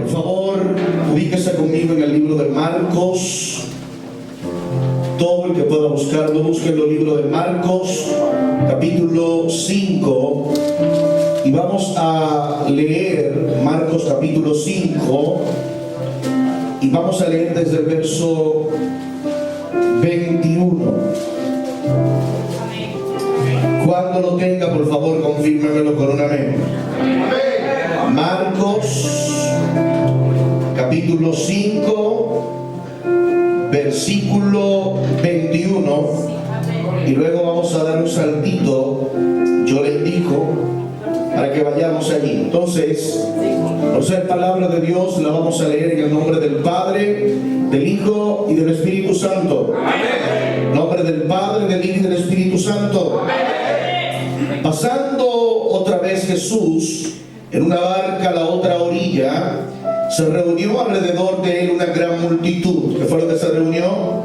Por favor, ubíquese conmigo en el libro de Marcos. Todo el que pueda buscarlo, búsquenlo, el libro de Marcos, capítulo 5. Y vamos a leer Marcos capítulo 5. Y vamos a leer desde el verso 21. Cuando lo tenga, por favor, confírmemelo con un amén. Marcos capítulo 5, versículo 21. Y luego vamos a dar un saltito, yo le indico, para que vayamos allí. Entonces, por ser palabra de Dios, la vamos a leer en el nombre del Padre, del Hijo y del Espíritu Santo. En nombre del Padre, del Hijo y del Espíritu Santo. Pasando otra vez Jesús en una barca a la otra orilla, se reunió alrededor de él una gran multitud. ¿Qué fue lo que se reunió?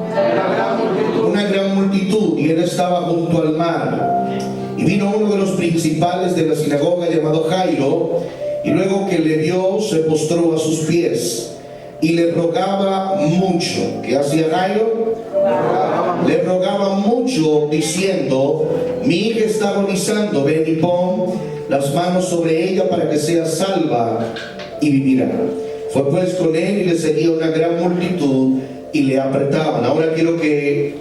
Una gran multitud, y él estaba junto al mar. Y vino uno de los principales de la sinagoga llamado Jairo, y luego que le vio, se postró a sus pies y le rogaba mucho. ¿Qué hacía Jairo? Le rogaba mucho, diciendo: mi hija está agonizando, ven y pon las manos sobre ella para que sea salva y vivirá. Fue pues con él y le seguía una gran multitud y le apretaban. Ahora quiero que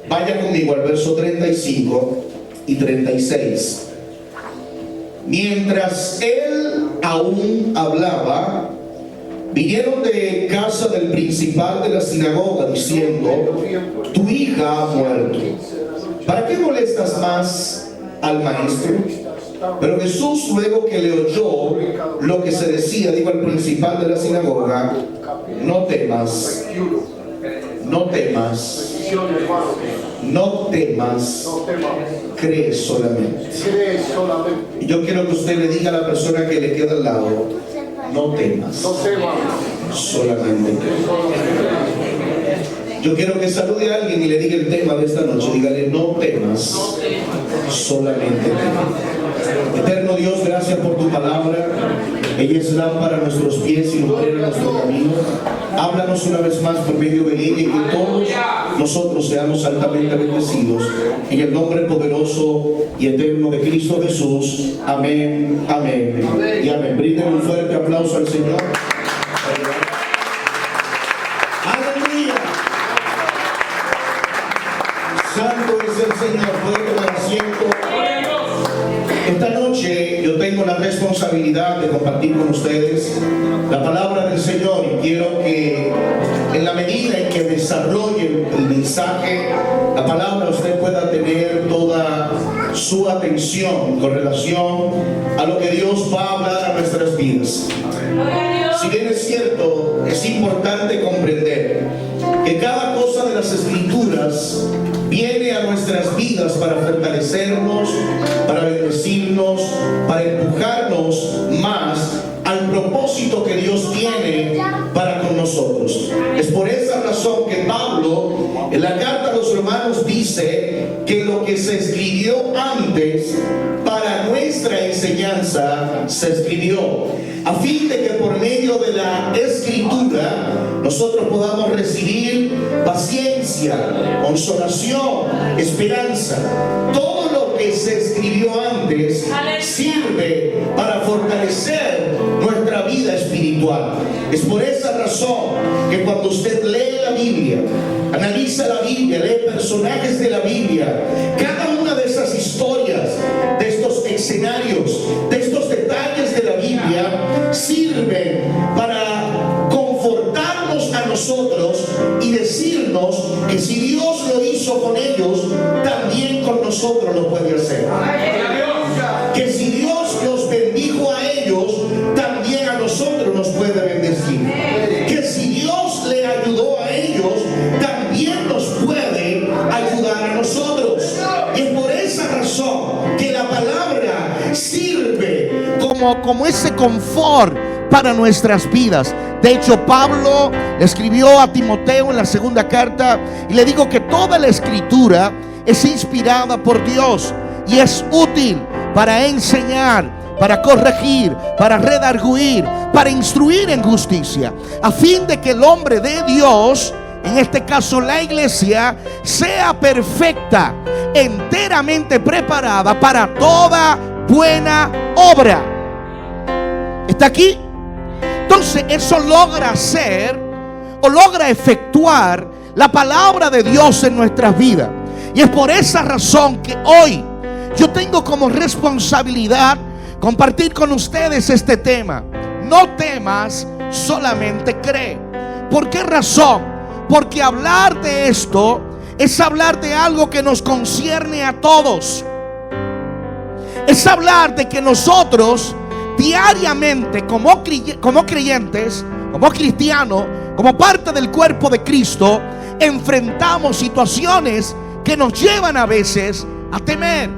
vaya conmigo al verso 35 y 36. Mientras él aún hablaba, vinieron de casa del principal de la sinagoga diciendo: tu hija ha muerto, ¿para qué molestas más al maestro? Pero Jesús, luego que le oyó lo que se decía, dijo al principal de la sinagoga: no temas, no temas, no temas, cree solamente. Y yo quiero que usted le diga a la persona que le queda al lado: no temas, solamente cree. Yo quiero que salude a alguien y le diga el tema de esta noche. Dígale: no temas, solamente cree. Eterno Dios, gracias por tu palabra. Ella es lámpara a nuestros pies y lumbrera a nuestro camino. Háblanos una vez más por medio de ella, y que todos nosotros seamos altamente bendecidos. En el nombre poderoso y eterno de Cristo Jesús. Amén, amén y amén. Brinden un fuerte aplauso al Señor. Aleluya. Santo es el Señor. Puede tomar asiento. Esta noche yo tengo la responsabilidad de compartir con ustedes la palabra del Señor, y quiero que en la medida en que desarrolle el mensaje, la palabra, usted pueda tener toda su atención con relación a lo que Dios va a hablar a nuestras vidas. Si bien es cierto, es importante comprender que cada cosa de las Escrituras viene a nuestras vidas para fortalecernos, para bendecirnos, para empujarnos más al propósito que Dios tiene para con nosotros. Es por esa razón que Pablo en la carta a los Romanos dice que lo que se escribió antes para nuestra enseñanza se escribió, a fin de que por medio de la Escritura nosotros podamos recibir paciencia, consolación, esperanza. Todo lo que se escribió antes sirve para fortalecer nuestra vida espiritual. Es por esa razón que cuando usted lee la Biblia, analiza la Biblia, lee personajes de la Biblia, cada una de esas historias, de estos escenarios, de estos detalles de la Biblia, sirven para confortarnos a nosotros y decirnos que si Dios lo hizo con ellos, también con nosotros lo puede hacer. Que si Dios los bendijo a ellos, también a nosotros nos puede bendecir. Que si Dios le ayudó a ellos, también nos puede ayudar a nosotros. Y es por esa razón que la palabra sirve como ese confort para nuestras vidas. De hecho, Pablo le escribió a Timoteo en la segunda carta y le dijo que toda la Escritura es inspirada por Dios y es útil para enseñar, para corregir, para redarguir, para instruir en justicia, a fin de que el hombre de Dios, en este caso la iglesia, sea perfecta, enteramente preparada para toda buena obra. ¿Está aquí? Entonces eso logra hacer o logra efectuar la palabra de Dios en nuestras vidas. Y es por esa razón que hoy yo tengo como responsabilidad compartir con ustedes este tema. No temas, solamente cree. ¿Por qué razón? Porque hablar de esto es hablar de algo que nos concierne a todos. Es hablar de que nosotros diariamente como creyentes, como cristianos, como parte del cuerpo de Cristo, enfrentamos situaciones que nos llevan a veces a temer.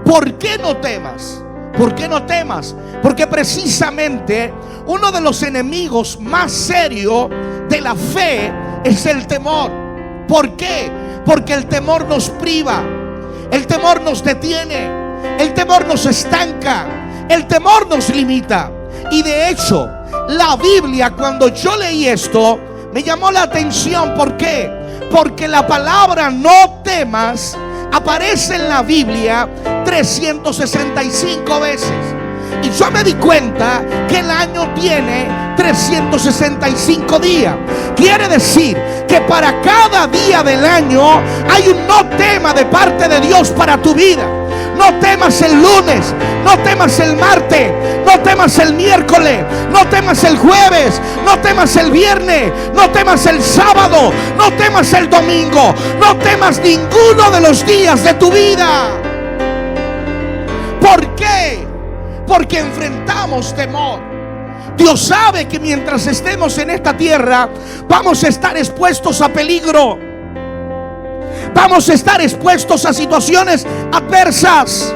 ¿Por qué no temas? ¿Por qué no temas? Porque precisamente uno de los enemigos más serios de la fe es el temor. ¿Por qué? Porque el temor nos priva, el temor nos detiene, el temor nos estanca, el temor nos limita. Y de hecho, la Biblia, cuando yo leí esto, me llamó la atención. ¿Por qué? Porque la palabra no temas aparece en la Biblia 365 veces. Y yo me di cuenta que el año tiene 365 días. Quiere decir que para cada día del año hay un no tema de parte de Dios para tu vida. No temas el lunes, no temas el martes, no temas el miércoles, no temas el jueves, no temas el viernes, no temas el sábado, no temas el domingo, no temas ninguno de los días de tu vida. ¿Por qué? Porque enfrentamos temor. Dios sabe que mientras estemos en esta tierra vamos a estar expuestos a peligro. Vamos a estar expuestos a situaciones adversas.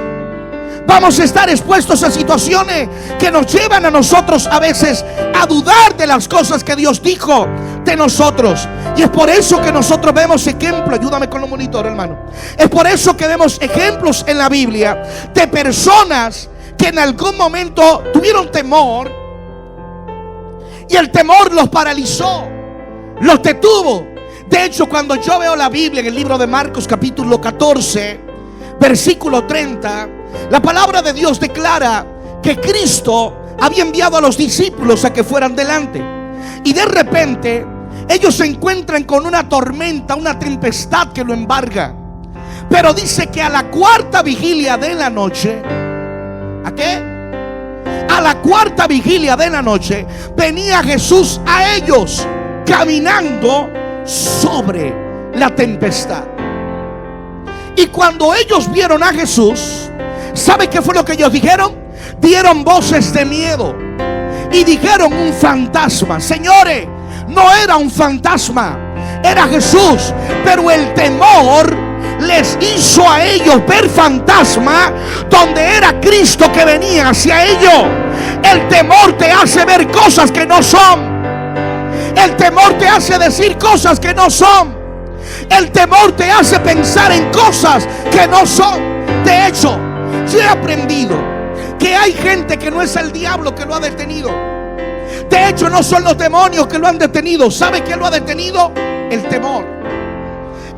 Vamos a estar expuestos a situaciones que nos llevan a nosotros a veces a dudar de las cosas que Dios dijo de nosotros. Y es por eso que nosotros vemos ejemplos. Ayúdame con los monitores, hermano. Es por eso que vemos ejemplos en la Biblia de personas que en algún momento tuvieron temor y el temor los paralizó, los detuvo. De hecho, cuando yo veo la Biblia en el libro de Marcos capítulo 14 versículo 30, la palabra de Dios declara que Cristo había enviado a los discípulos a que fueran delante, y de repente ellos se encuentran con una tormenta, una tempestad que lo embarga. Pero dice que a la cuarta vigilia de la noche, ¿a qué? A la cuarta vigilia de la noche venía Jesús a ellos caminando sobre la tempestad. Y cuando ellos vieron a Jesús, ¿sabe qué fue lo que ellos dijeron? Dieron voces de miedo y dijeron: un fantasma. Señores, no era un fantasma, era Jesús. Pero el temor les hizo a ellos ver fantasma donde era Cristo que venía hacia ellos. El temor te hace ver cosas que no son. El temor te hace decir cosas que no son. El temor te hace pensar en cosas que no son. De hecho, yo he aprendido que hay gente que no es el diablo que lo ha detenido. De hecho, no son los demonios que lo han detenido. ¿Sabe qué lo ha detenido? El temor.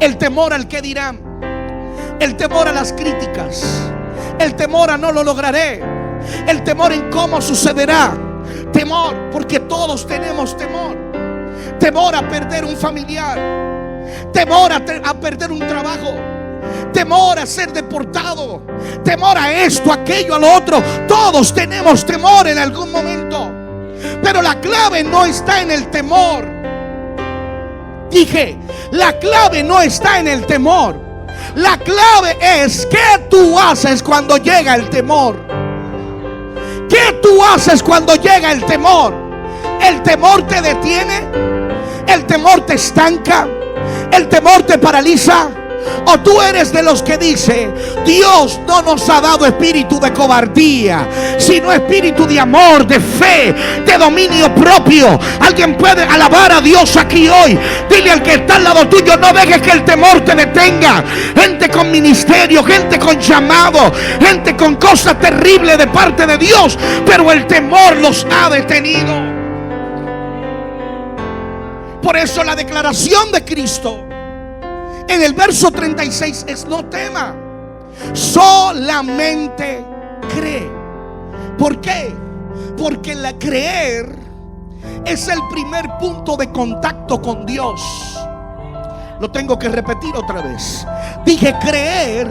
El temor al que dirán. El temor a las críticas. El temor a no lo lograré. El temor en cómo sucederá. Temor, porque todos tenemos temor. Temor a perder un familiar. Temor a perder un trabajo. Temor a ser deportado. Temor a esto, aquello, a lo otro. Todos tenemos temor en algún momento. Pero la clave no está en el temor. Dije, la clave no está en el temor. La clave es ¿qué tú haces cuando llega el temor? ¿Qué tú haces cuando llega el temor? ¿El temor te detiene? ¿El temor te estanca? ¿El temor te paraliza? O tú eres de los que dice: Dios no nos ha dado espíritu de cobardía, sino espíritu de amor, de fe, de dominio propio. Alguien puede alabar a Dios aquí hoy. Dile al que está al lado tuyo: no dejes que el temor te detenga. Gente con ministerio, gente con llamado, gente con cosas terribles de parte de Dios, pero el temor los ha detenido. Por eso la declaración de Cristo en el verso 36 es: no tema, solamente cree. ¿Por qué? Porque la creer es el primer punto de contacto con Dios. Lo tengo que repetir otra vez. Dije: creer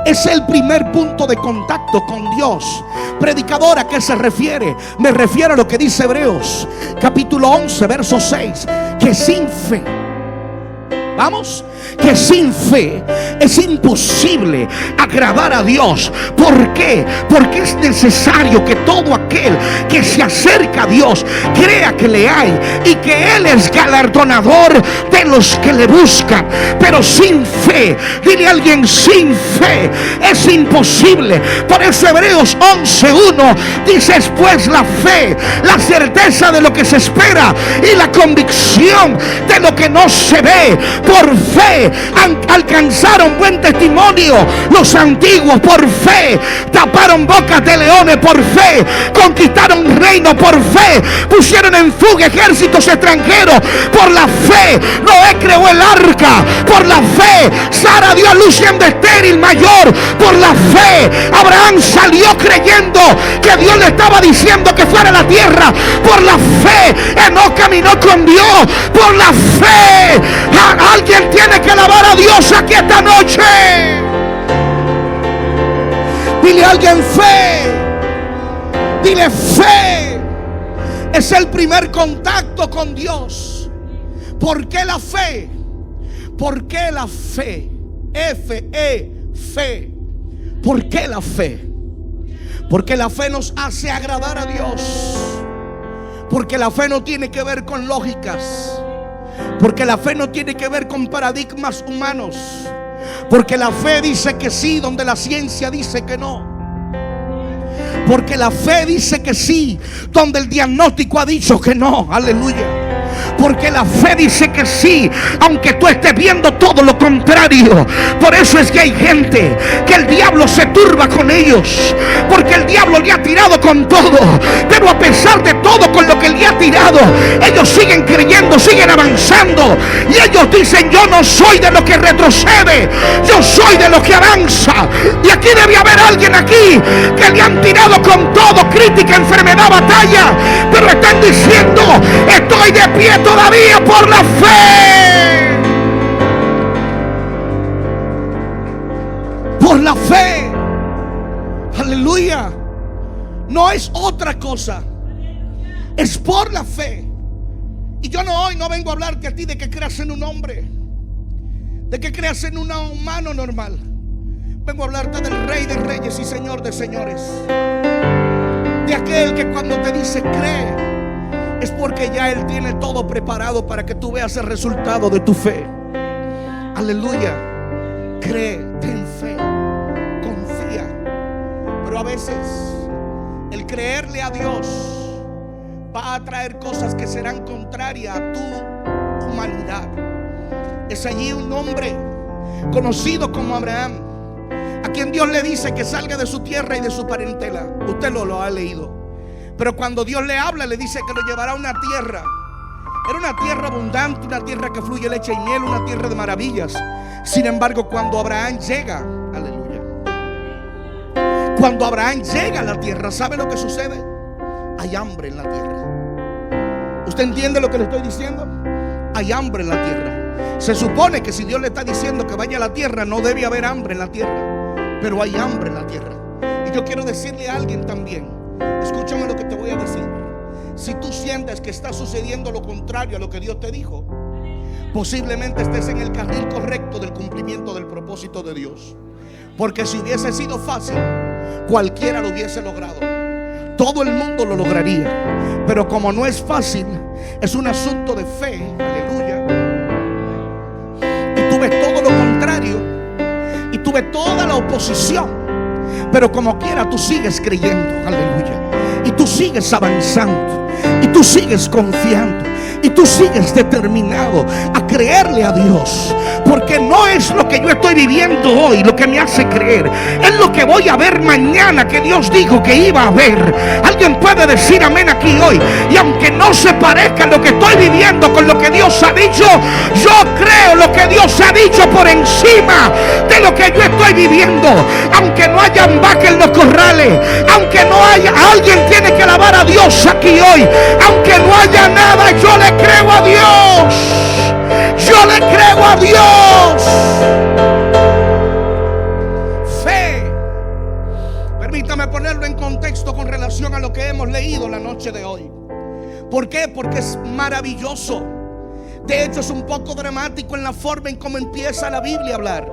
es el primer punto de contacto con Dios. Predicador, ¿a qué se refiere? Me refiero a lo que dice Hebreos capítulo 11 verso 6, que sin fe, vamos, que sin fe es imposible agradar a Dios. ¿Por qué? Porque es necesario que todo aquel que se acerca a Dios crea que le hay y que Él es galardonador de los que le buscan. Pero sin fe, dile a alguien: sin fe es imposible. Por eso Hebreos 11:1 dice: pues la fe, la certeza de lo que se espera y la convicción de lo que no se ve. Por fe alcanzaron buen testimonio los antiguos. Por fe taparon bocas de leones. Por fe conquistaron reino. Por fe pusieron en fuga ejércitos extranjeros. Por la fe Noé creó el arca. Por la fe Sara dio a luz siendo estéril mayor. Por la fe Abraham salió creyendo que Dios le estaba diciendo que fuera a la tierra. Por la fe Enoc caminó con Dios. Por la fe alguien tiene que alabar a Dios aquí esta noche. Dile a alguien: fe. Dile: fe es el primer contacto con Dios. ¿Por qué la fe? ¿Por qué la fe? F-E, fe. ¿Por qué la fe? Porque la fe nos hace agradar a Dios. Porque la fe no tiene que ver con lógicas. Porque la fe no tiene que ver con paradigmas humanos. Porque la fe dice que sí donde la ciencia dice que no. Porque la fe dice que sí donde el diagnóstico ha dicho que no. Aleluya. Porque la fe dice que sí, aunque tú estés viendo todo lo contrario. Por eso es que hay gente que el diablo se turba con ellos, porque el diablo le ha tirado con todo. Pero a pesar de todo con lo que le ha tirado, ellos siguen creyendo, siguen avanzando. Y ellos dicen: yo no soy de los que retrocede, yo soy de los que avanza. Y aquí debe haber alguien aquí que le han tirado con todo, crítica, enfermedad, batalla, pero están diciendo: estoy de pie todavía por la fe. Por la fe. Aleluya. No es otra cosa, es por la fe. Y yo hoy no vengo a hablarte a ti de que creas en un hombre, de que creas en un humano normal. Vengo a hablarte del Rey de Reyes y Señor de Señores, de aquel que cuando te dice cree, es porque ya Él tiene todo preparado para que tú veas el resultado de tu fe. Aleluya. Cree, ten fe, confía. Pero a veces el creerle a Dios va a traer cosas que serán contrarias a tu humanidad. Es allí un hombre conocido como Abraham, a quien Dios le dice que salga de su tierra y de su parentela. Usted lo ha leído. Pero cuando Dios le habla, le dice que lo llevará a una tierra. Era una tierra abundante, una tierra que fluye leche y miel, una tierra de maravillas. Sin embargo, cuando Abraham llega, aleluya, cuando Abraham llega a la tierra, ¿sabe lo que sucede? Hay hambre en la tierra. ¿Usted entiende lo que le estoy diciendo? Hay hambre en la tierra. Se supone que si Dios le está diciendo que vaya a la tierra, no debe haber hambre en la tierra. Pero hay hambre en la tierra. Y yo quiero decirle a alguien también, escúchame lo que te voy a decir. Si tú sientes que está sucediendo lo contrario a lo que Dios te dijo, posiblemente estés en el carril correcto del cumplimiento del propósito de Dios. Porque si hubiese sido fácil, cualquiera lo hubiese logrado. Todo el mundo lo lograría. Pero como no es fácil, es un asunto de fe. Aleluya. Y tú ves todo lo contrario. tuve toda la oposición, pero como quiera tú sigues creyendo, aleluya, y tú sigues avanzando, y tú sigues confiando, y tú sigues determinado a creerle a Dios. Porque no es lo que yo estoy viviendo hoy lo que me hace creer, es lo que voy a ver mañana que Dios dijo que iba a ver. Alguien puede decir amén aquí hoy. Y aunque no se parezca lo que estoy viviendo con lo que Dios ha dicho, yo creo lo que Dios ha dicho por encima de lo que yo estoy viviendo. Aunque no haya vaca en los corrales, aunque no haya, alguien tiene que alabar a Dios aquí hoy. Aunque no haya nada, yo le creo a Dios. Yo le creo a Dios. Fe. Permítame ponerlo en contexto con relación a lo que hemos leído la noche de hoy. ¿Por qué? Porque es maravilloso. De hecho, es un poco dramático en la forma en cómo empieza la Biblia a hablar.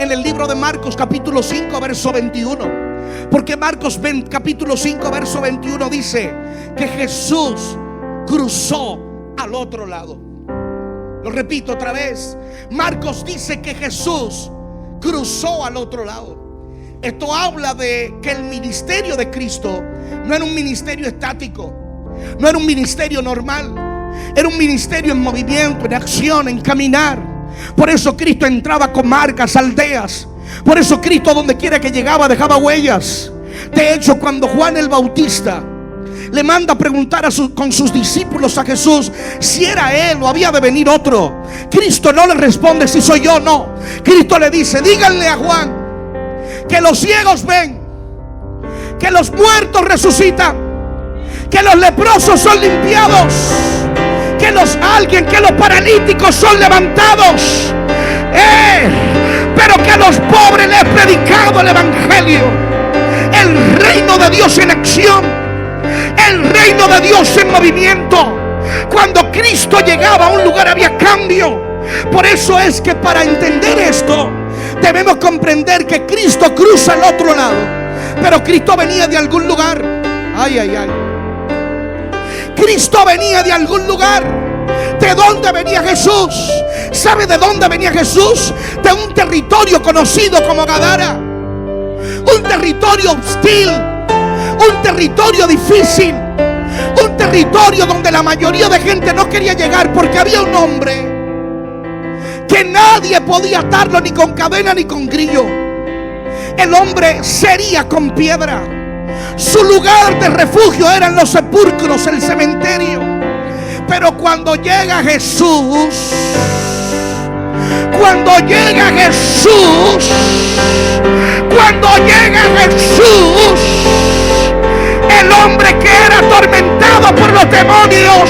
En el libro de Marcos capítulo 5 verso 21. Porque Marcos capítulo 5 verso 21 dice que Jesús cruzó al otro lado. Lo repito otra vez. Marcos dice que Jesús cruzó al otro lado. Esto habla de que el ministerio de Cristo no era un ministerio estático, no era un ministerio normal, era un ministerio en movimiento, en acción, en caminar. Por eso Cristo entraba a comarcas, aldeas. Por eso Cristo donde quiera que llegaba dejaba huellas. De hecho, cuando Juan el Bautista le manda a preguntar con sus discípulos a Jesús si era él o había de venir otro, Cristo no le responde si soy yo, no. Cristo le dice: díganle a Juan que los ciegos ven, que los muertos resucitan, que los leprosos son limpiados, que los paralíticos son levantados, pero que a los pobres les he predicado el evangelio. El reino de Dios en acción, el reino de Dios en movimiento. Cuando Cristo llegaba a un lugar había cambio. Por eso es que para entender esto debemos comprender que Cristo cruza al otro lado, pero Cristo venía de algún lugar. Ay, ay, ay. Cristo venía de algún lugar. ¿De dónde venía Jesús? ¿Sabe de dónde venía Jesús? De un territorio conocido como Gadara. Un territorio hostil, un territorio difícil, un territorio donde la mayoría de gente no quería llegar, porque había un hombre que nadie podía atarlo ni con cadena ni con grillo. El hombre sería con piedra. Su lugar de refugio eran los sepulcros, el cementerio. Pero cuando llega Jesús, el hombre que era atormentado por los demonios,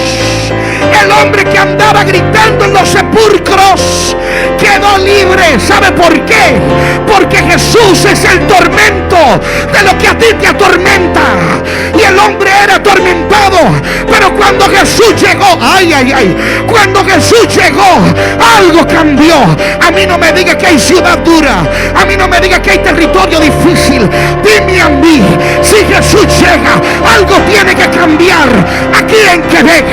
el hombre que andaba gritando en los sepulcros, quedó libre. ¿Sabe por qué? Porque Jesús es el tormento de lo que a ti te atormenta. Y el hombre era atormentado, pero cuando Jesús llegó, ay, ay, ay, cuando Jesús llegó, algo cambió. A mí no me diga que hay ciudad dura, a mí no me diga que hay territorio difícil. Dime a mí, si Jesús llega, algo tiene que cambiar. Aquí en Quebec,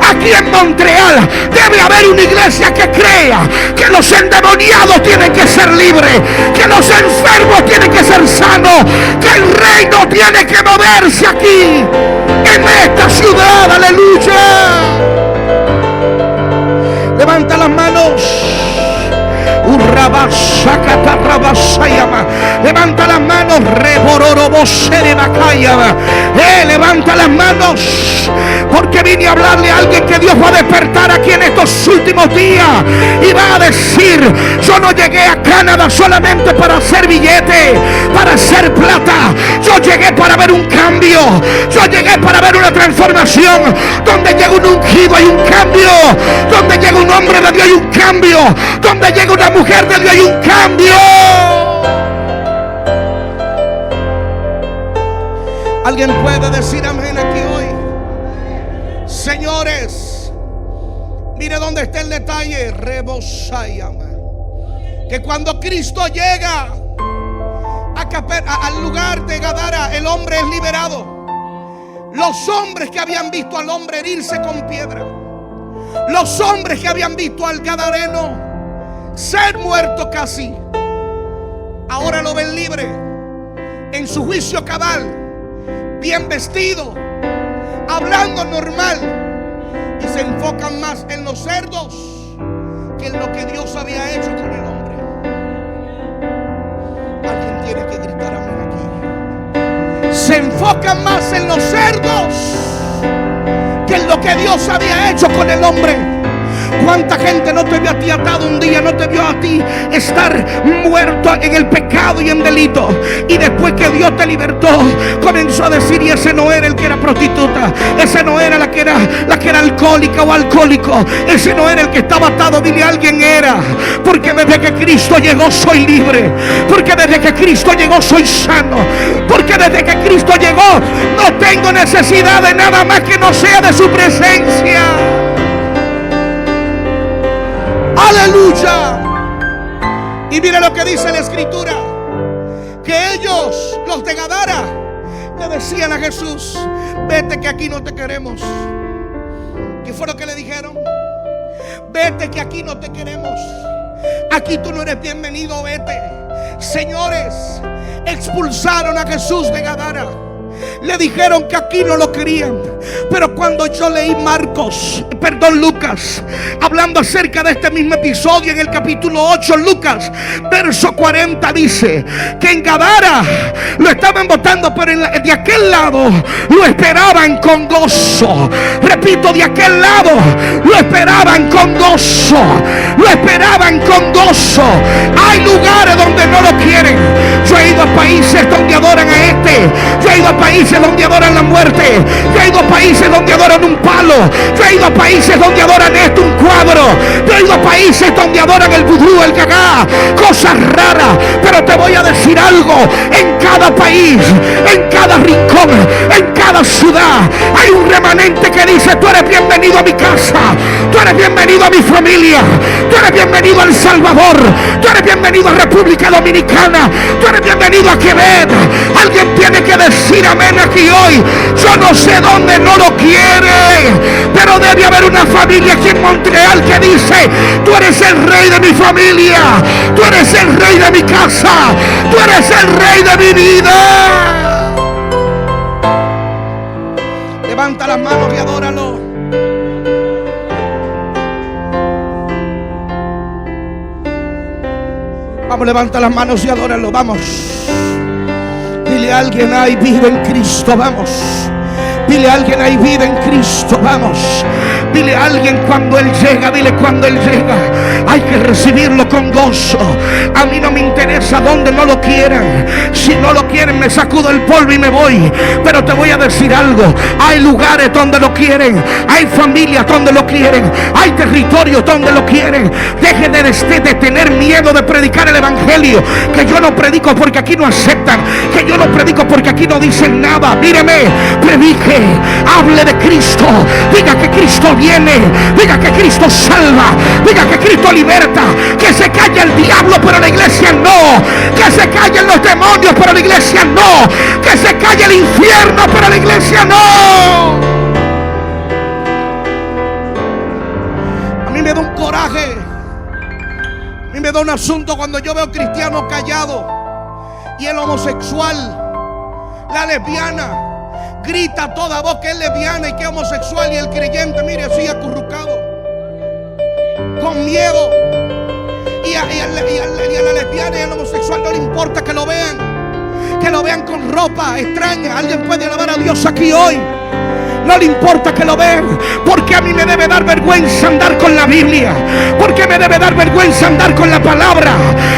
aquí en Montreal, debe haber una iglesia que crea que los endemoniados tienen que ser libres, que los enfermos tienen que ser sanos, que el reino tiene que moverse aquí, en esta ciudad. Aleluya. Levanta las manos. Levanta las manos. Levanta las manos, porque vine a hablarle a alguien que Dios va a despertar aquí en estos últimos días y va a decir: yo no llegué a Canadá solamente para hacer billete, para hacer plata. Yo llegué para ver un cambio, yo llegué para ver una transformación. Donde llega un ungido hay un cambio, donde llega un hombre de Dios hay un cambio, donde llega una mujer de Dios hay un cambio. ¿Alguien puede decir amén aquí hoy? Señores, mire dónde está el detalle. Que cuando Cristo llega al lugar de Gadara, el hombre es liberado. Los hombres que habían visto al hombre herirse con piedra, los hombres que habían visto al gadareno ser muerto casi, ahora lo ven libre, en su juicio cabal, bien vestido, hablando normal, y se enfocan más en los cerdos que en lo que Dios había hecho con el hombre. Alguien tiene que gritar amén aquí. Se enfocan más en los cerdos que en lo que Dios había hecho con el hombre. ¿Cuánta gente no te vio a ti atado un día? No te vio a ti estar muerto en el pecado y en delito, y después que Dios te libertó comenzó a decir: y ese no era el que era prostituta, ese no era la que era alcohólica o alcohólico, ese no era el que estaba atado. Dile a alguien: era. Porque desde que Cristo llegó soy libre, porque desde que Cristo llegó soy sano, porque desde que Cristo llegó no tengo necesidad de nada más que no sea de su presencia. Aleluya. Y mire lo que dice la escritura, que ellos, los de Gadara, le decían a Jesús: vete que aquí no te queremos. ¿Qué fue lo que le dijeron? Vete que aquí no te queremos, aquí tú no eres bienvenido, vete. Señores, expulsaron a Jesús de Gadara. Le dijeron que aquí no lo querían. Pero cuando yo leí Lucas, hablando acerca de este mismo episodio, en el capítulo 8, Lucas, verso 40, dice que en Gadara lo estaban botando, pero de aquel lado lo esperaban con gozo. Repito, de aquel lado lo esperaban con gozo. Lo esperaban con gozo. Hay lugares donde no lo quieren. Yo he ido a países donde adoran a este. Yo he ido a países donde adoran la muerte. Yo he ido a países donde adoran un palo. Yo he ido a países donde adoran esto, un cuadro. Yo he ido a países donde adoran el vudú, el gagá, cosas raras. Pero te voy a decir algo: en cada país, en cada rincón, en cada ciudad, hay un remanente que dice: tú eres bienvenido a mi casa, tú eres bienvenido a mi familia, tú eres bienvenido a El Salvador, tú eres bienvenido a República Dominicana, tú eres bienvenido a Quebec. Alguien tiene que decir amén aquí hoy. Yo no sé dónde no lo quiere, pero debe haber una familia aquí en Montreal que dice: tú eres el rey de mi familia, tú eres el rey de mi casa, tú eres el rey de mi vida. Levanta las manos y adóralo. Vamos, levanta las manos y adóralo. Vamos. Dile a alguien: hay vida en Cristo. Vamos. Dile a alguien: hay vida en Cristo. Vamos. Dile a alguien: cuando Él llega, dile: cuando Él llega hay que recibirlo con gozo. A mí no me interesa dónde no lo quieran. Si no lo quieren, me sacudo el polvo y me voy. Pero te voy a decir algo: hay lugares donde lo quieren, hay familias donde lo quieren, hay territorios donde lo quieren. Deje de tener miedo de predicar el evangelio. Que yo no predico porque aquí no aceptan, que yo no predico porque aquí no dicen nada. Míreme, predique, hable de Cristo, diga que Cristo viene, diga que Cristo salva, diga que Cristo liberta. Que se calle el diablo, pero la iglesia no. Que se callen los demonios, pero la iglesia no. Que se calle el infierno, pero la iglesia no. A mí me da un coraje, a mí me da un asunto cuando yo veo cristianos callados y el homosexual, la lesbiana, grita a toda voz que es lesbiana y que es homosexual, y el creyente, mire, así acurrucado, con miedo. Y a la lesbiana y al homosexual no le importa que lo vean con ropa extraña. Alguien puede alabar a Dios aquí hoy. No le importa que lo vean, porque a mí me debe dar vergüenza andar con la Biblia, porque me debe dar vergüenza andar con la palabra.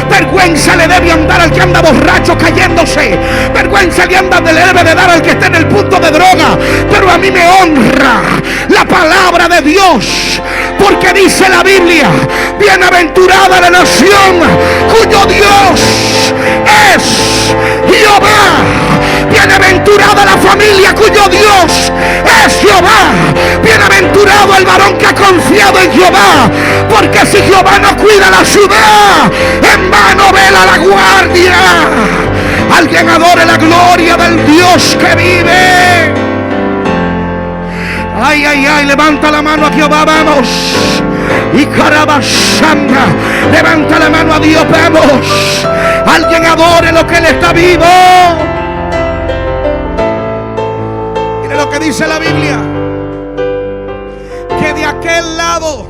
Vergüenza le debe andar al que anda borracho cayéndose, vergüenza le debe de dar al que está en el punto de droga. Pero a mí me honra la palabra de Dios, porque dice la Biblia: bienaventurada la nación cuyo Dios es Jehová. Bienaventurada la familia cuyo Dios es Jehová. Bienaventurado el varón que ha confiado en Jehová, porque si Jehová no cuida la ciudad, en vano vela la guardia. Alguien adore la gloria del Dios que vive. Ay, ay, ay, levanta la mano a Jehová, vamos. Y carabasanda, levanta la mano a Dios, vamos. Alguien adore lo que Él está vivo. Mire lo que dice la Biblia, que de aquel lado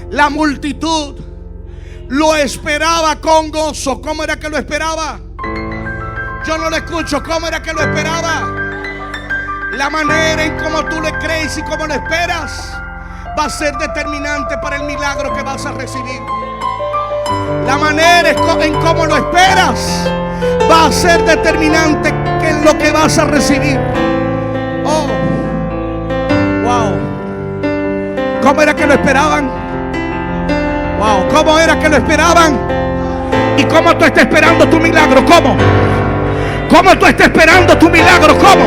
la multitud lo esperaba con gozo. ¿Cómo era que lo esperaba? Yo no lo escucho. ¿Cómo era que lo esperaba? La manera en cómo tú le crees y cómo lo esperas va a ser determinante para el milagro que vas a recibir. La manera en cómo lo esperas va a ser determinante en lo que vas a recibir. Oh, wow. ¿Cómo era que lo esperaban? Wow, ¿cómo era que lo esperaban? ¿Y cómo tú estás esperando tu milagro? ¿Cómo? ¿Cómo tú estás esperando tu milagro? ¿Cómo?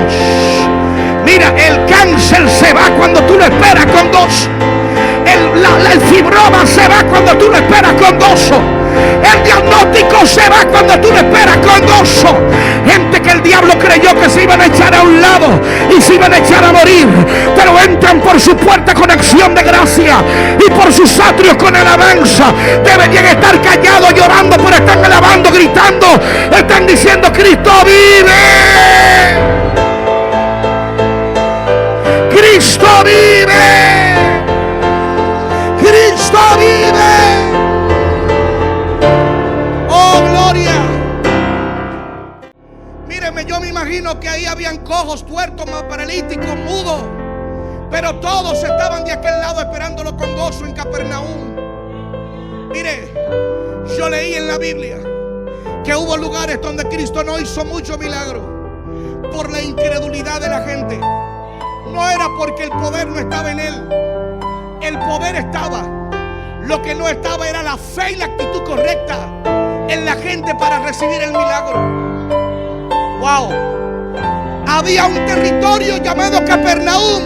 Mira, el cáncer se va cuando tú lo esperas con gozo. El fibroma se va cuando tú lo esperas con gozo. El diagnóstico se va cuando tú lo esperas con gozo. Gente que el diablo creyó que se iban a echar a un lado y se iban a echar a morir, pero entran por su puerta con acción de gracia y por sus atrios con alabanza. Deberían estar callados llorando, pero están alabando, gritando. Están diciendo: Cristo vive. Cristo vive. Cristo vive. Oh, gloria. Míreme, yo me imagino que ahí habían cojos, tuertos, paralíticos, mudos, pero todos estaban de aquel lado esperándolo con gozo en Capernaum. Mire, yo leí en la Biblia que hubo lugares donde Cristo no hizo mucho milagro por la incredulidad de la gente. No era porque el poder no estaba en Él. El poder estaba. Lo que no estaba era la fe y la actitud correcta en la gente para recibir el milagro. Wow. Había un territorio llamado Capernaum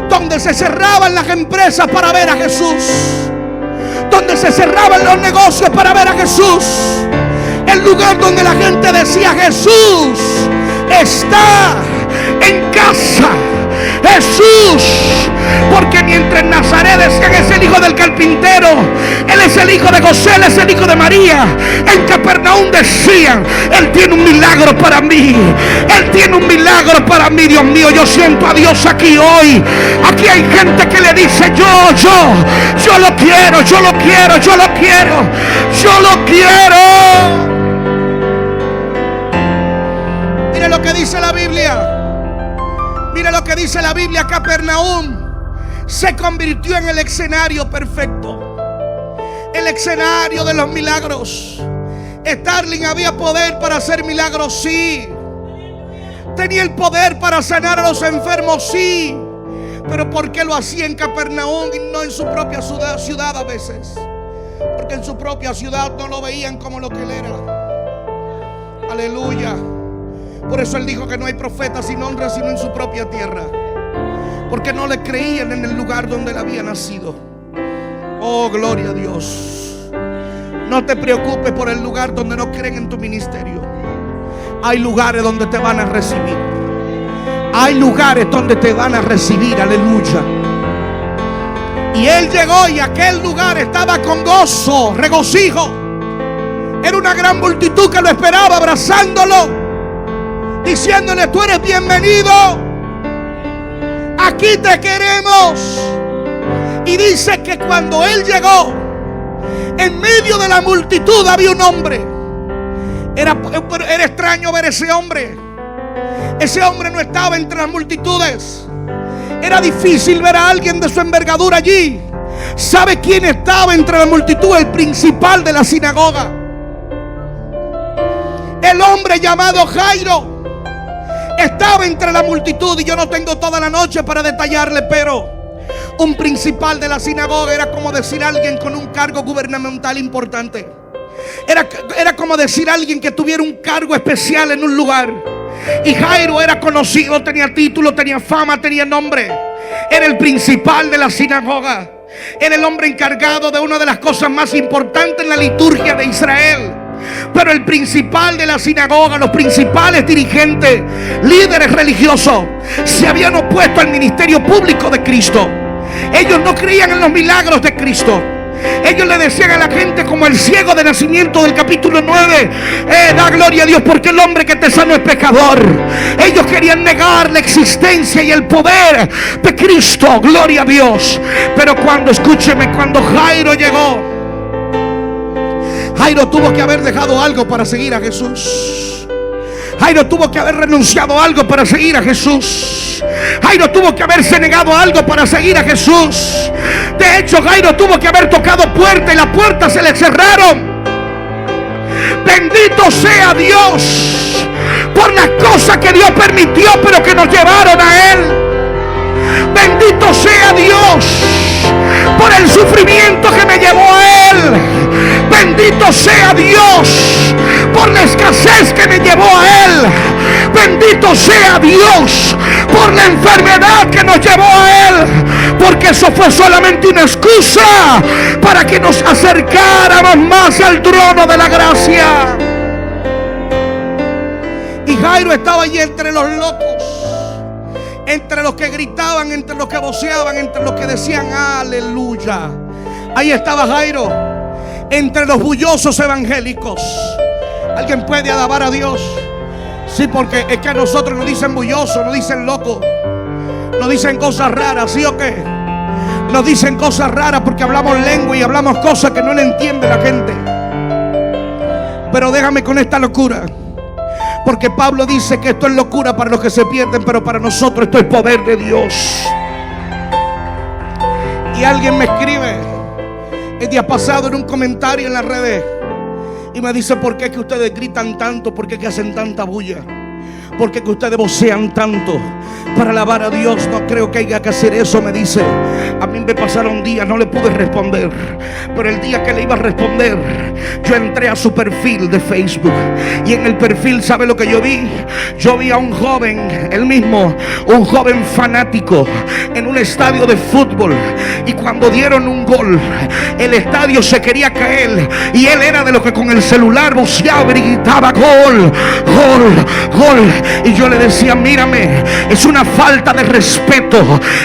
donde se cerraban las empresas para ver a Jesús, donde se cerraban los negocios para ver a Jesús. El lugar donde la gente decía: Jesús está en casa. Jesús, porque mientras en Nazaret decían: es el hijo del carpintero, Él es el hijo de José, Él es el hijo de María, en Capernaum decían: Él tiene un milagro para mí, Él tiene un milagro para mí. Dios mío, yo siento a Dios aquí hoy. Aquí hay gente que le dice: yo lo quiero, yo lo quiero, yo lo quiero, yo lo quiero. Mire lo que dice la Biblia. Mira lo que dice la Biblia. Capernaum se convirtió en el escenario perfecto, el escenario de los milagros. Starling, ¿había poder para hacer milagros? Sí. ¿Tenía el poder para sanar a los enfermos? Sí. Pero ¿por qué lo hacía en Capernaum y no en su propia ciudad a veces? Porque en su propia ciudad no lo veían como lo que Él era. Aleluya. Por eso Él dijo que no hay profeta sin honra sino en su propia tierra, porque no le creían en el lugar donde Él había nacido. Oh, gloria a Dios. No te preocupes por el lugar donde no creen en tu ministerio. Hay lugares donde te van a recibir. Hay lugares donde te van a recibir. Aleluya. Y Él llegó y aquel lugar estaba con gozo, regocijo. Era una gran multitud que lo esperaba, abrazándolo, diciéndole: tú eres bienvenido, aquí te queremos. Y dice que cuando Él llegó, en medio de la multitud había un hombre. Era extraño ver ese hombre. Ese hombre no estaba entre las multitudes. Era difícil ver a alguien de su envergadura allí. ¿Sabe quién estaba entre la multitud? El principal de la sinagoga, el hombre llamado Jairo. Estaba entre la multitud, y yo no tengo toda la noche para detallarle, pero un principal de la sinagoga era como decir alguien con un cargo gubernamental importante. Era como decir alguien que tuviera un cargo especial en un lugar. Y Jairo era conocido, tenía título, tenía fama, tenía nombre. Era el principal de la sinagoga. Era el hombre encargado de una de las cosas más importantes en la liturgia de Israel. Pero el principal de la sinagoga, los principales dirigentes, líderes religiosos, se habían opuesto al ministerio público de Cristo. Ellos no creían en los milagros de Cristo. Ellos le decían a la gente como el ciego de nacimiento del capítulo 9, da gloria a Dios porque el hombre que te sanó es pecador. Ellos querían negar la existencia y el poder de Cristo, gloria a Dios. Pero cuando, escúcheme, cuando Jairo llegó, Jairo tuvo que haber dejado algo para seguir a Jesús. Jairo tuvo que haber renunciado a algo para seguir a Jesús. Jairo tuvo que haberse negado a algo para seguir a Jesús. De hecho, Jairo tuvo que haber tocado puerta y las puertas se le cerraron. Bendito sea Dios por las cosas que Dios permitió, pero que nos llevaron a Él. Bendito sea Dios por el sufrimiento que me llevó a Él. Bendito sea Dios por la escasez que me llevó a Él. Bendito sea Dios por la enfermedad que nos llevó a Él. Porque eso fue solamente una excusa para que nos acercáramos más al trono de la gracia. Y Jairo estaba allí entre los locos, entre los que gritaban, entre los que voceaban, entre los que decían aleluya. Ahí estaba Jairo, entre los bullosos evangélicos. ¿Alguien puede alabar a Dios? Sí, porque es que a nosotros nos dicen bullosos, nos dicen locos, nos dicen cosas raras, ¿sí o qué? Nos dicen cosas raras porque hablamos lengua y hablamos cosas que no le entiende la gente. Pero déjame con esta locura, porque Pablo dice que esto es locura para los que se pierden, pero para nosotros esto es poder de Dios. Y alguien me escribe el día pasado en un comentario en las redes y me dice: ¿por qué es que ustedes gritan tanto? ¿Por qué es que hacen tanta bulla? ¿Por qué es que ustedes vocean tanto para alabar a Dios? No creo que haya que hacer eso, me dice. A mí me pasaron días, no le pude responder, pero el día que le iba a responder, yo entré a su perfil de Facebook y en el perfil, ¿sabe lo que yo vi? Yo vi a un joven, él mismo, un joven fanático en un estadio de fútbol, y cuando dieron un gol, el estadio se quería caer y él era de los que con el celular voceaba y gritaba gol, gol, gol. Y yo le decía: mírame, es una falta de respeto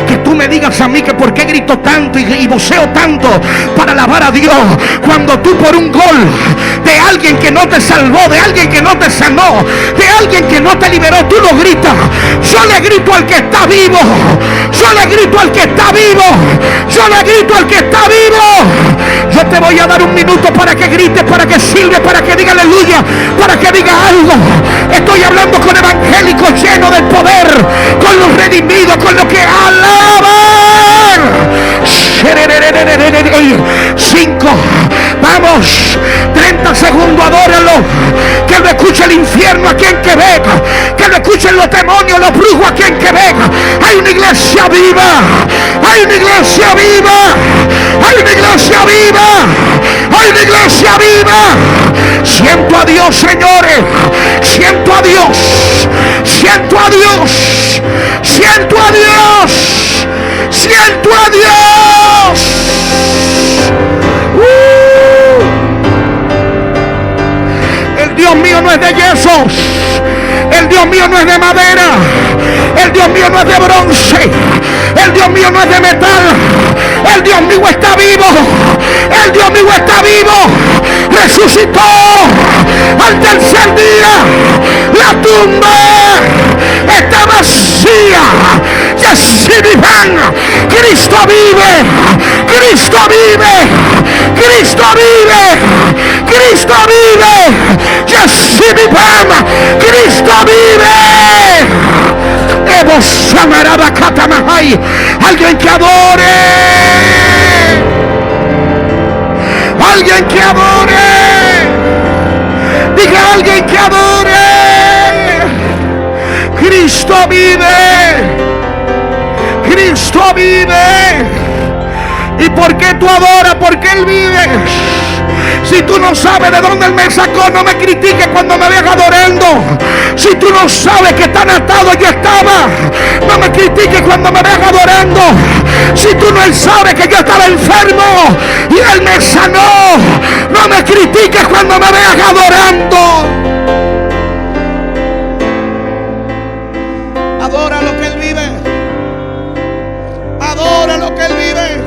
que tú me digas a mí que por qué grito tanto y voceo tanto para alabar a Dios, cuando tú por un gol de alguien que no te salvó, de alguien que no te sanó, de alguien que no te liberó, tú lo gritas. Yo le grito al que está vivo, yo le grito al que está vivo, yo le grito al que está vivo. Yo te voy a dar un minuto para que grites, para que sirve, para que diga aleluya, para que diga algo. Estoy hablando con evangélicos llenos del poder, con los redimidos, con los que alaban. 5, vamos, 30 segundos, adóralo. Que lo escuche el infierno aquí en Quebec, que lo escuchen los demonios, los brujos aquí en Quebec. Hay una iglesia viva, hay una iglesia viva, hay una iglesia viva, hay una iglesia viva. Siento a Dios, señores, siento a Dios, siento a Dios, siento a Dios, siento a Dios. El Dios mío no es de yesos, el Dios mío no es de madera, el Dios mío no es de bronce, el Dios mío no es de metal, el Dios mío está vivo, el Dios mío está vivo, resucitó al tercer día, la tumba está vacía, Cristo vive, Cristo vive, Cristo vive, Cristo vive, Cristo vive. Alguien que adore, alguien que adore, diga alguien que adore. Cristo vive, Cristo vive. ¿Y por qué tú adoras? Porque Él vive. Si tú no sabes de dónde Él me sacó, no me critiques cuando me veas adorando. Si tú no sabes que tan atado yo estaba, no me critiques cuando me veas adorando. Si tú no sabes que yo estaba enfermo y Él me sanó, no me critiques cuando me veas adorando. Adora lo que Él vive. Adora lo que Él vive.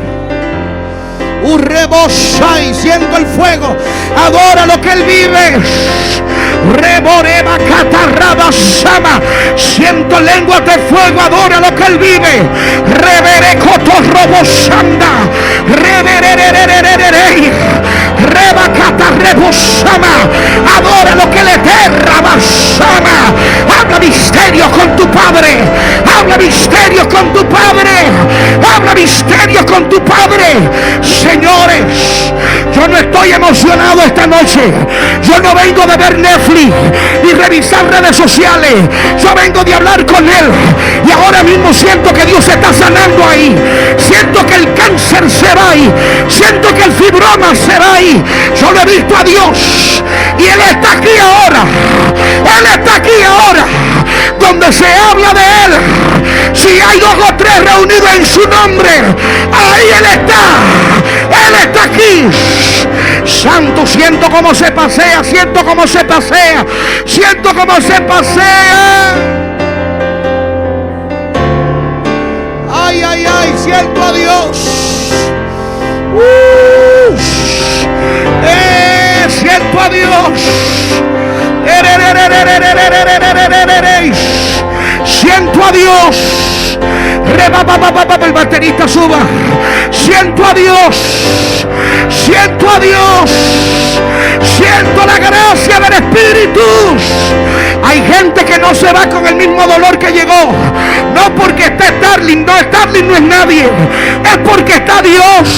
Urrebosai, siento el fuego. Adora lo que Él vive. Reboreba catarrabasama. Siento lenguas de fuego. Adora lo que Él vive. Revere cotorrobosanda. Revererererererey. Reba catarrebosama. Adora lo que le terra basama. Habla misterio con tu Padre. Habla misterio con tu Padre. Habla misterio con tu Padre. Señores, yo no estoy emocionado esta noche. Yo no vengo de ver Netflix ni revisar redes sociales. Yo vengo de hablar con Él. Y ahora mismo siento que Dios está sanando ahí. Siento que el cáncer se va ahí. Siento que el fibroma se va ahí. Yo lo he visto a Dios. Y Él está aquí ahora. Él está aquí ahora. Donde se habla de Él. Si hay 2 o 3 reunidos en su nombre, ahí Él está. Él está aquí. Santo, siento cómo se pasea. Siento cómo se pasea. Siento cómo se pasea. Ay, ay, ay. Siento a Dios. Siento a Dios. Siento a Dios. El baterista suba. Siento a Dios. Siento a Dios. Siento la gracia del Espíritu. Hay gente que no se va con el mismo dolor que llegó. No porque esté Starling. No, Starling no es nadie. Es porque está Dios.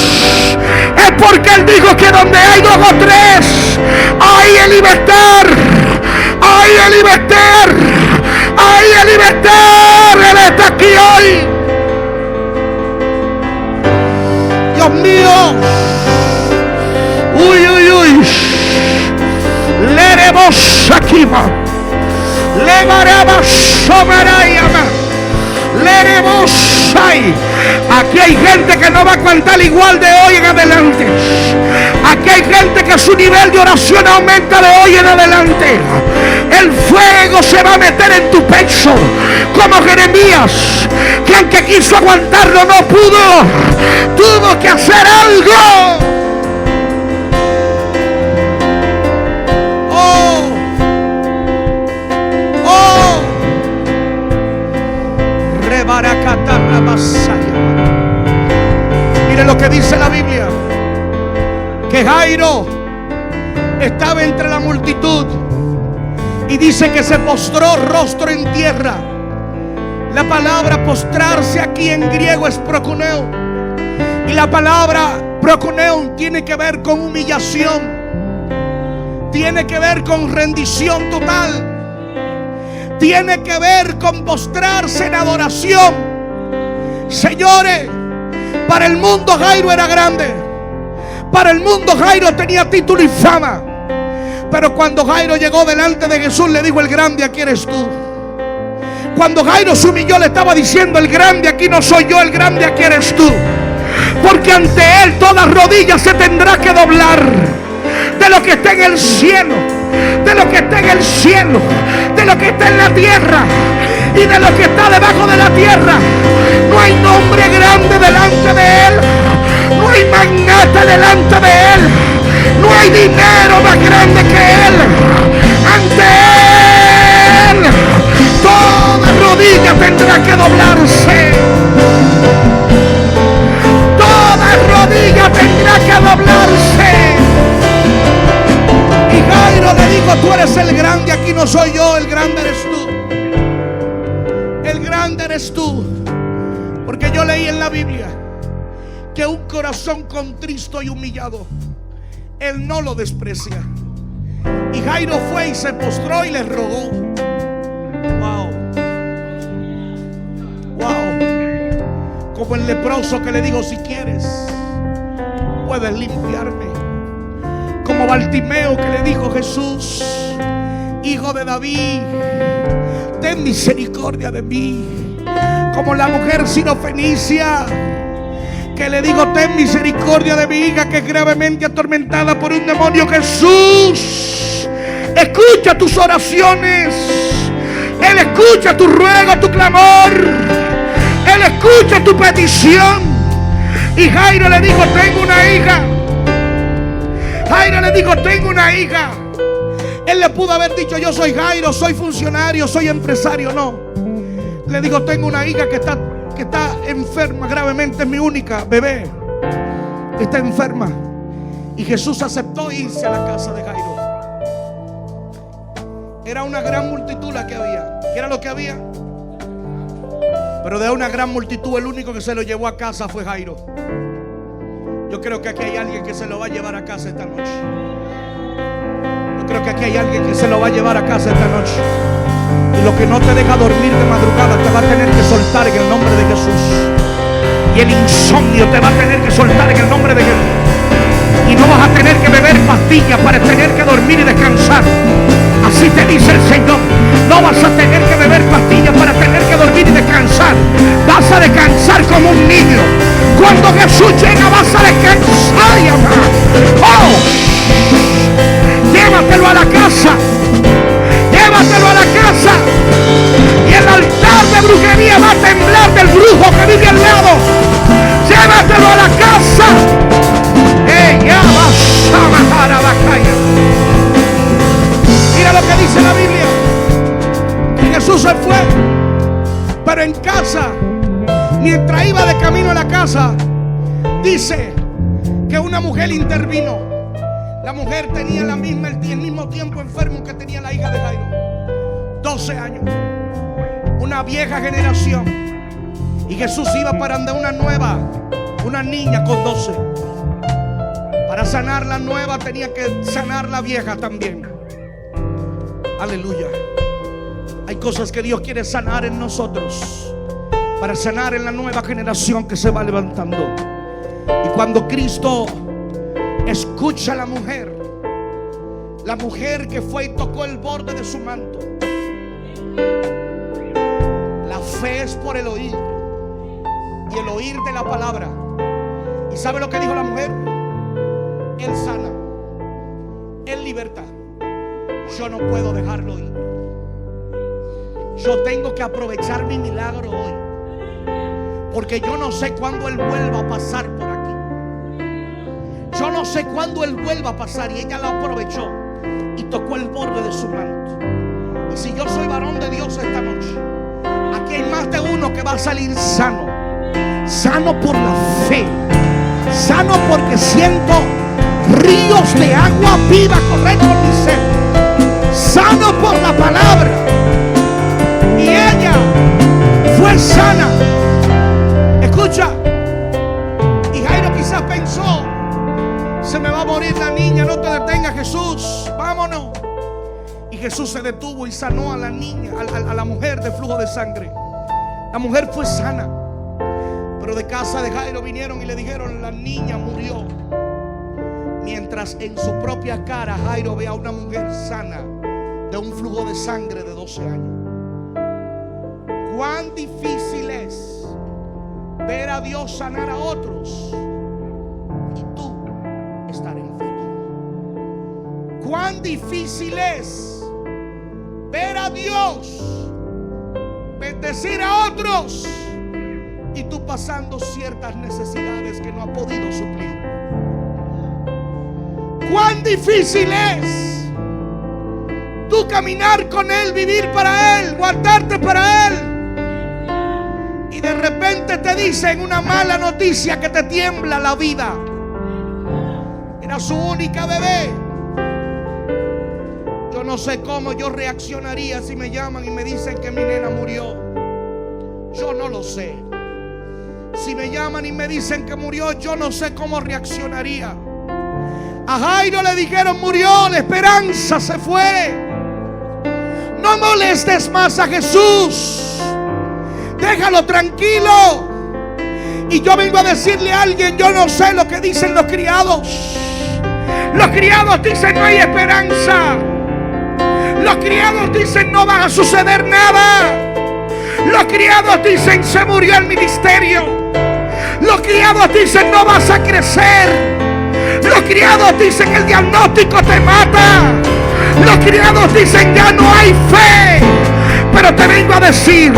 Es porque Él dijo que donde hay 2 o 3, ahí Él iba a estar. Ahí Él iba a estar. Ahí Él iba a estar. Él está aquí hoy. Dios mío. Uy, uy, uy. Leremos aquí. Levaremos somarayama. Leremos ahí. Aquí hay gente que no va a cantar igual de hoy en adelante. Aquí hay gente que su nivel de oración aumenta de hoy en adelante. El fuego se va a meter en tu pecho. Como Jeremías, que aunque quiso aguantarlo no pudo. Tuvo que hacer algo. Mire lo que dice la Biblia, que Jairo estaba entre la multitud y dice que se postró rostro en tierra. La palabra postrarse aquí en griego es prokuneo, y la palabra prokuneo tiene que ver con humillación, tiene que ver con rendición total, tiene que ver con postrarse en adoración. Señores, para el mundo Jairo era grande. Para el mundo Jairo tenía título y fama. Pero cuando Jairo llegó delante de Jesús, le dijo: el grande aquí eres tú. Cuando Jairo se humilló, le estaba diciendo: el grande aquí no soy yo, el grande aquí eres tú. Porque ante Él toda rodilla se tendrá que doblar. De lo que está en el cielo, de lo que está en el cielo, de lo que está en la tierra y de lo que está debajo de la tierra. No hay nombre grande delante de Él. No hay magnate delante de Él. No hay dinero más grande que Él. Ante Él toda rodilla tendrá que doblarse. Toda rodilla tendrá que doblarse. Y Jairo le dijo: tú eres el grande, aquí no soy yo, el grande eres tú. El grande eres tú. Porque yo leí en la Biblia que un corazón contristo y humillado, Él no lo desprecia. Y Jairo fue y se postró y le rogó. Wow. Wow. Como el leproso que le dijo: si quieres, puedes limpiarme. Como Bartimeo que le dijo: Jesús, Hijo de David, ten misericordia de mí. Como la mujer sirofenicia que le dijo: ten misericordia de mi hija, que es gravemente atormentada por un demonio. Jesús escucha tus oraciones. Él escucha tu ruego, tu clamor. Él escucha tu petición. Y Jairo le dijo: tengo una hija. Jairo le dijo: tengo una hija. Él le pudo haber dicho: yo soy Jairo, soy funcionario, soy empresario. No. Le dijo: tengo una hija que está enferma gravemente, es mi única bebé, está enferma. Y Jesús aceptó irse a la casa de Jairo. Era una gran multitud la que había. ¿Qué era lo que había? Pero de una gran multitud, el único que se lo llevó a casa fue Jairo. Yo creo que aquí hay alguien que se lo va a llevar a casa esta noche. Yo creo que aquí hay alguien que se lo va a llevar a casa esta noche. Y lo que no te deja dormir de madrugada te va a tener que soltar en el nombre de Jesús. Y el insomnio te va a tener que soltar en el nombre de Jesús. Y no vas a tener que beber pastillas para tener que dormir y descansar. Así te dice el Señor. No vas a tener que beber pastillas para tener que dormir y descansar. Vas a descansar como un niño. Cuando Jesús llega vas a descansar y amar. ¡Oh! Llévatelo a la casa. Llévatelo a la casa. Y el altar de brujería va a temblar del brujo que vive al lado. Llévatelo a la casa. Mira lo que dice la Biblia. Que Jesús se fue, pero en casa, mientras iba de camino a la casa, dice que una mujer intervino. La mujer tenía el mismo tiempo enfermo que tenía la hija de Jairo. 12 años. Una vieja generación. Y Jesús iba para donde una niña con 12. Para sanar la nueva tenía que sanar la vieja también. Aleluya. Hay cosas que Dios quiere sanar en nosotros, para sanar en la nueva generación que se va levantando. Y cuando Cristo escucha a la mujer que fue y tocó el borde de su manto. La fe es por el oír, y el oír de la palabra. ¿Y sabe lo que dijo la mujer? Él sana, Él liberta. Yo no puedo dejarlo ir. Yo tengo que aprovechar mi milagro hoy, porque yo no sé cuándo Él vuelva a pasar por aquí. Yo no sé cuándo Él vuelva a pasar. Y ella lo aprovechó y tocó el borde de su manto. Y si yo soy varón de Dios esta noche, aquí hay más de uno que va a salir sano. Sano por la fe. Sano porque siento ríos de agua viva correr por mi ser. Sano por la palabra. Y ella fue sana. Escucha. Y Jairo quizás pensó: se me va a morir la niña, no te detengas, Jesús, vámonos. Y Jesús se detuvo y sanó a la niña, a la mujer de flujo de sangre. La mujer fue sana. Pero de casa de Jairo vinieron y le dijeron: la niña murió. Mientras en su propia cara Jairo ve a una mujer sana de un flujo de sangre de 12 años. Cuán difícil es ver a Dios sanar a otros y tú estar enfermo. Cuán difícil es ver a Dios bendecir a otros y tú pasando ciertas necesidades que no ha podido suplir. Cuán difícil es tú caminar con Él, vivir para Él, guardarte para Él, y de repente te dicen una mala noticia que te tiembla la vida. Era su única bebé. Yo no sé cómo yo reaccionaría si me llaman y me dicen que mi nena murió. Yo no lo sé. Si me llaman y me dicen que murió, yo no sé cómo reaccionaría. A Jairo le dijeron: murió, la esperanza se fue. No molestes más a Jesús, déjalo tranquilo. Y yo vengo a decirle a alguien: yo no sé lo que dicen los criados. Los criados dicen: no hay esperanza. Los criados dicen: no va a suceder nada. Los criados dicen: se murió el ministerio. Los criados dicen: no vas a crecer. Los criados dicen: el diagnóstico te mata. Los criados dicen: ya no hay fe. Pero te vengo a decir: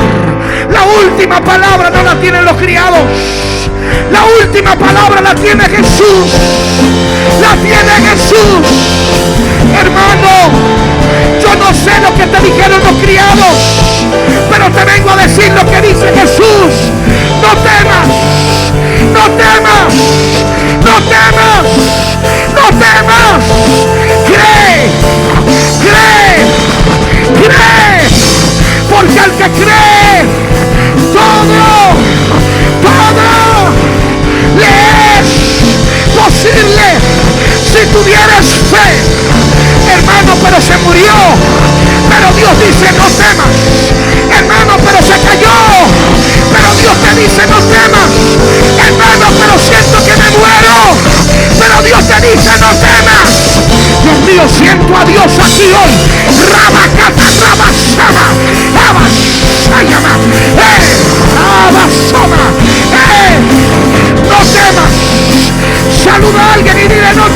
la última palabra no la tienen los criados. La última última palabra la tiene Jesús. La tiene Jesús. Hermano, yo no sé lo que te dijeron los criados, pero te vengo a decir lo que dice Jesús. No temas, no temas, no temas, no temas. Cree, cree, cree, porque al que cree, todo le es posible si tuvieras fe. Hermano, pero se murió, pero Dios dice no temas. Hermano, pero se cayó, pero Dios te dice no temas. Hermano, pero siento que me muero, pero Dios te dice no temas. Dios mío, siento a Dios aquí hoy. Rabacata, rabasama, rabasayama, rabasoma, no temas. Saluda a alguien y dile no